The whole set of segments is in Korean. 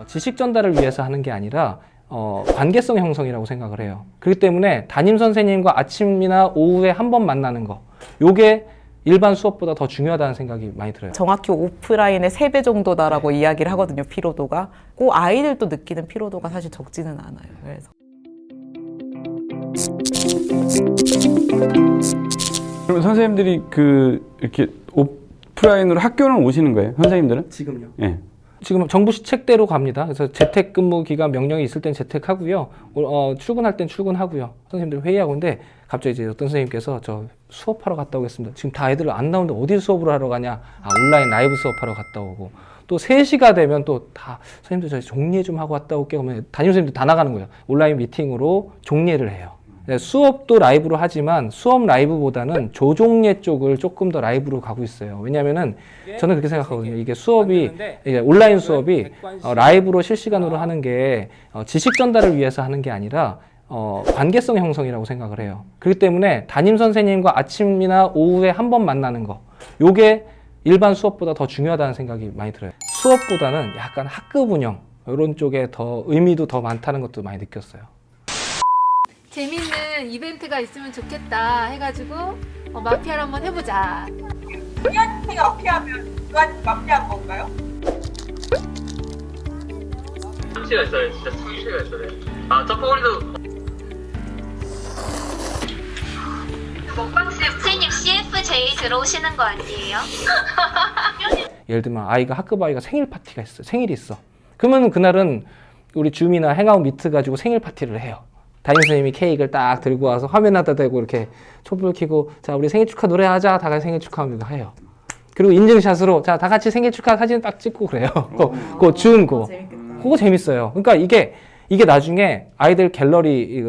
지식 전달을 위해서 하는 게 아니라 관계성 형성이라고 생각을 해요. 그렇기 때문에 담임 선생님과 아침이나 오후에 한 번 만나는 거, 요게 일반 수업보다 더 중요하다는 생각이 많이 들어요. 정확히 오프라인의 3배 정도다라고 이야기를 하거든요, 피로도가. 꼭 아이들도 느끼는 피로도가 사실 적지는 않아요. 그래서. 그럼 선생님들이 이렇게 오프라인으로 학교는 오시는 거예요? 선생님들은? 지금요? 예. 지금 정부 시책대로 갑니다. 그래서 재택근무 기간 명령이 있을 땐 재택하고요. 출근할 땐 출근하고요. 선생님들 회의하고 있는데 갑자기 이제 어떤 선생님께서 저 수업하러 갔다 오겠습니다. 지금 다 애들 안 나오는데 어디 수업을 하러 가냐? 온라인 라이브 수업하러 갔다 오고 또 3시가 되면 또 다 선생님들 저희 종례 좀 하고 갔다 올게요. 그러면 담임 선생님들 다 나가는 거예요. 온라인 미팅으로 종례를 해요. 수업도 라이브로 하지만 수업 라이브보다는 조종례 쪽을 조금 더 라이브로 가고 있어요. 왜냐면은 저는 그렇게 생각하거든요. 이게 수업이, 이게 온라인 수업이 라이브로 실시간으로 하는 게 지식 전달을 위해서 하는 게 아니라 관계성 형성이라고 생각을 해요. 그렇기 때문에 담임 선생님과 아침이나 오후에 한 번 만나는 거, 요게 일반 수업보다 더 중요하다는 생각이 많이 들어요. 수업보다는 약간 학급 운영, 이런 쪽에 더 의미도 더 많다는 것도 많이 느꼈어요. 재밌는 이벤트가 있으면 좋겠다 해가지고 마피아를 한번 해보자. 우리한테 마피아면 누가 마피아인 건가요? 참치가 있어요. 진짜 참치가 있어요. 짜파구리도 먹방집 선생님 CFJ 들어오시는 거 아니에요? 예를 들면 학급 아이가 생일 파티가 있어, 생일이 있어. 그러면 그날은 우리 줌이나 행아웃 미트 가지고 생일 파티를 해요. 담임 선생님이 케이크를 딱 들고 와서 화면에다 대고 이렇게 촛불 켜고 자 우리 생일 축하 노래하자, 다 같이 생일 축하합니다 해요. 그리고 인증샷으로 자 다 같이 생일 축하 사진 딱 찍고 그래요. 그거 줌 그거 재밌어요. 그러니까 이게 나중에 아이들 갤러리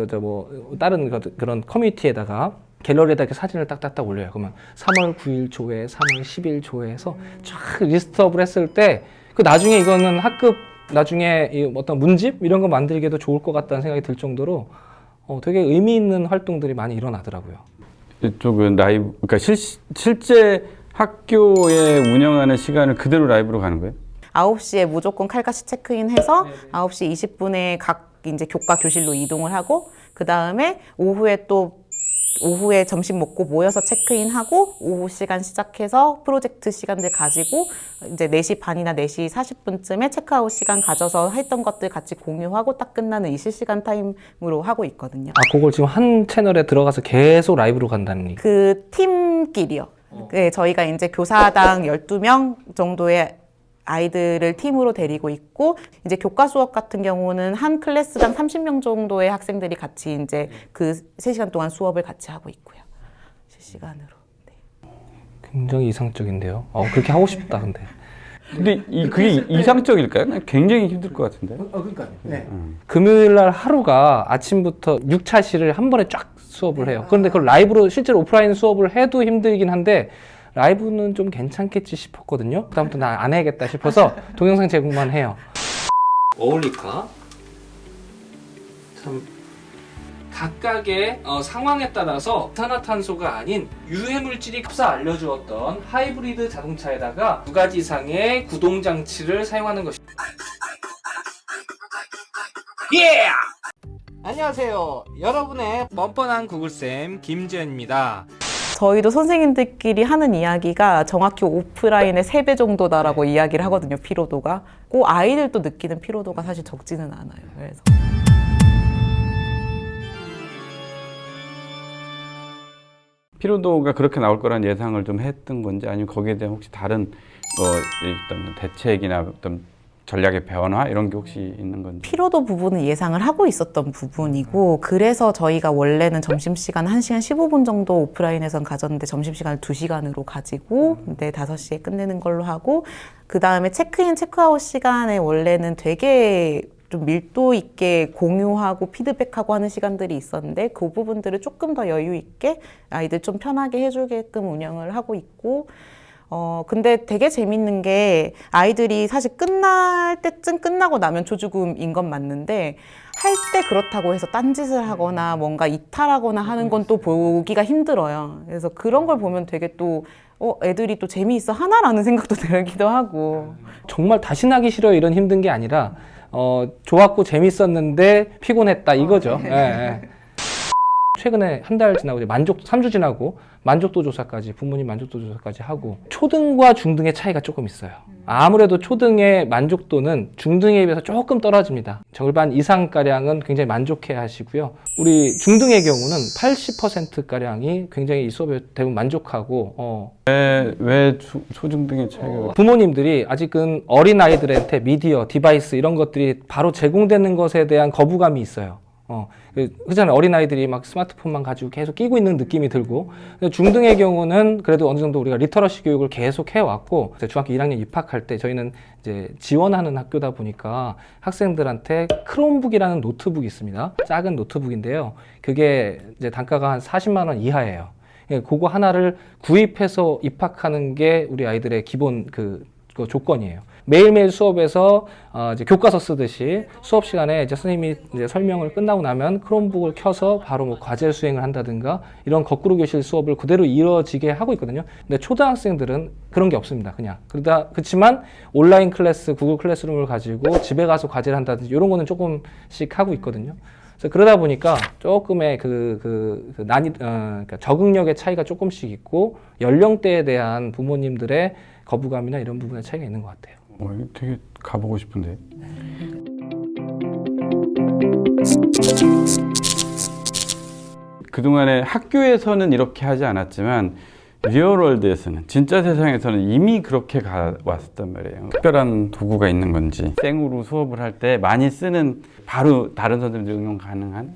다른 그런 커뮤니티에다가 갤러리에다 이렇게 사진을 딱딱딱 올려요. 그러면 3월 9일 조회, 3월 10일 조회해서 쫙 리스트업을 했을 때 나중에 이거는 학급 나중에 어떤 문집 이런 거 만들기에도 좋을 것 같다는 생각이 들 정도로 되게 의미 있는 활동들이 많이 일어나더라고요. 이쪽은 라이브, 그러니까 실제 학교에 운영하는 시간을 그대로 라이브로 가는 거예요? 9시에 무조건 칼같이 체크인해서 9시 20분에 각 이제 교과 교실로 이동을 하고 그 다음에 오후에 점심 먹고 모여서 체크인하고 오후 시간 시작해서 프로젝트 시간들 가지고 이제 4시 반이나 4시 40분쯤에 체크아웃 시간 가져서 했던 것들 같이 공유하고 딱 끝나는 이 실시간 타임으로 하고 있거든요. 그걸 지금 한 채널에 들어가서 계속 라이브로 간다는 얘기? 그 팀끼리요. 네, 저희가 이제 교사당 12명 정도의 아이들을 팀으로 데리고 있고 이제 교과 수업 같은 경우는 한 클래스당 30명 정도의 학생들이 같이 이제 그 3시간 동안 수업을 같이 하고 있고요. 실시간으로. 네. 굉장히 이상적인데요. 그렇게 하고 싶다 근데. 근데 그게 이상적일까요? 굉장히 힘들 것 같은데. 그러니까요. 네. 금요일 날 하루가 아침부터 6차시를 한 번에 쫙 수업을 해요. 그런데 그걸 라이브로 실제로 오프라인 수업을 해도 힘들긴 한데 라이브는 좀 괜찮겠지 싶었거든요. 그다음부터 나 안 해야겠다 싶어서 동영상 제공만 해요. 어울릴까? 참 각각의 상황에 따라서 이산화탄소가 아닌 유해물질이 흡사 알려주었던 하이브리드 자동차에다가 2가지 이상의 구동장치를 사용하는 것입니다. 예! 안녕하세요. 여러분의 뻔뻔한 구글쌤 김지현입니다. 저희도 선생님들끼리 하는 이야기가 정확히 오프라인의 3배 정도다라고 이야기를 하거든요, 피로도가. 꼭 아이들도 느끼는 피로도가 사실 적지는 않아요. 그래서. 피로도가 그렇게 나올 거란 예상을 좀 했던 건지 아니면 거기에 대한 혹시 다른 일단 대책이나 어떤 전략의 변화 이런 게 혹시 있는 건지? 피로도 부분은 예상을 하고 있었던 부분이고 그래서 저희가 원래는 점심시간 1시간 15분 정도 오프라인에선 가졌는데 점심시간을 2시간으로 가지고 5시에 끝내는 걸로 하고 그 다음에 체크인, 체크아웃 시간에 원래는 되게 좀 밀도 있게 공유하고 피드백하고 하는 시간들이 있었는데 그 부분들을 조금 더 여유 있게 아이들 좀 편하게 해주게끔 운영을 하고 있고 근데 되게 재밌는 게 아이들이 사실 끝날 때쯤 끝나고 나면 초죽음인 건 맞는데 할 때 그렇다고 해서 딴짓을 하거나 뭔가 이탈하거나 하는 건 또 보기가 힘들어요. 그래서 그런 걸 보면 되게 또 애들이 또 재미있어 하나라는 생각도 들기도 하고. 정말 다시 나기 싫어요 이런 힘든 게 아니라 좋았고 재밌었는데 피곤했다 이거죠. 예, 예. 최근에 한 달 지나고 이제 3주 지나고 만족도 조사까지, 부모님 만족도 조사까지 하고, 초등과 중등의 차이가 조금 있어요. 아무래도 초등의 만족도는 중등에 비해서 조금 떨어집니다. 절반 이상가량은 굉장히 만족해 하시고요. 우리 중등의 경우는 80%가량이 굉장히 이 수업에 대부분 만족하고, 왜 초중등의 차이가 부모님들이 아직은 어린아이들한테 미디어, 디바이스 이런 것들이 바로 제공되는 것에 대한 거부감이 있어요. 그잖아요. 어린아이들이 막 스마트폰만 가지고 계속 끼고 있는 느낌이 들고, 중등의 경우는 그래도 어느 정도 우리가 리터러시 교육을 계속 해왔고, 중학교 1학년 입학할 때 저희는 이제 지원하는 학교다 보니까 학생들한테 크롬북이라는 노트북이 있습니다. 작은 노트북인데요. 그게 이제 단가가 한 40만 원 이하예요. 그거 하나를 구입해서 입학하는 게 우리 아이들의 기본 그 조건이에요. 매일매일 수업에서 이제 교과서 쓰듯이 수업 시간에 이제 선생님이 이제 설명을 끝나고 나면 크롬북을 켜서 바로 뭐 과제 수행을 한다든가 이런 거꾸로 교실 수업을 그대로 이어지게 하고 있거든요. 근데 초등학생들은 그런 게 없습니다. 그냥 그렇지만 온라인 클래스, 구글 클래스룸을 가지고 집에 가서 과제를 한다든지 이런 거는 조금씩 하고 있거든요. 그래서 그러다 보니까 조금의 그러니까 적응력의 차이가 조금씩 있고, 연령대에 대한 부모님들의 거부감이나 이런 부분의 차이가 있는 것 같아요. 이거 되게 가보고 싶은데. 그동안에 학교에서는 이렇게 하지 않았지만 리얼월드에서는, 진짜 세상에서는 이미 그렇게 가왔었단 말이에요. 특별한 도구가 있는 건지, 생으로 수업을 할 때 많이 쓰는, 바로 다른 선생님들 응용 가능한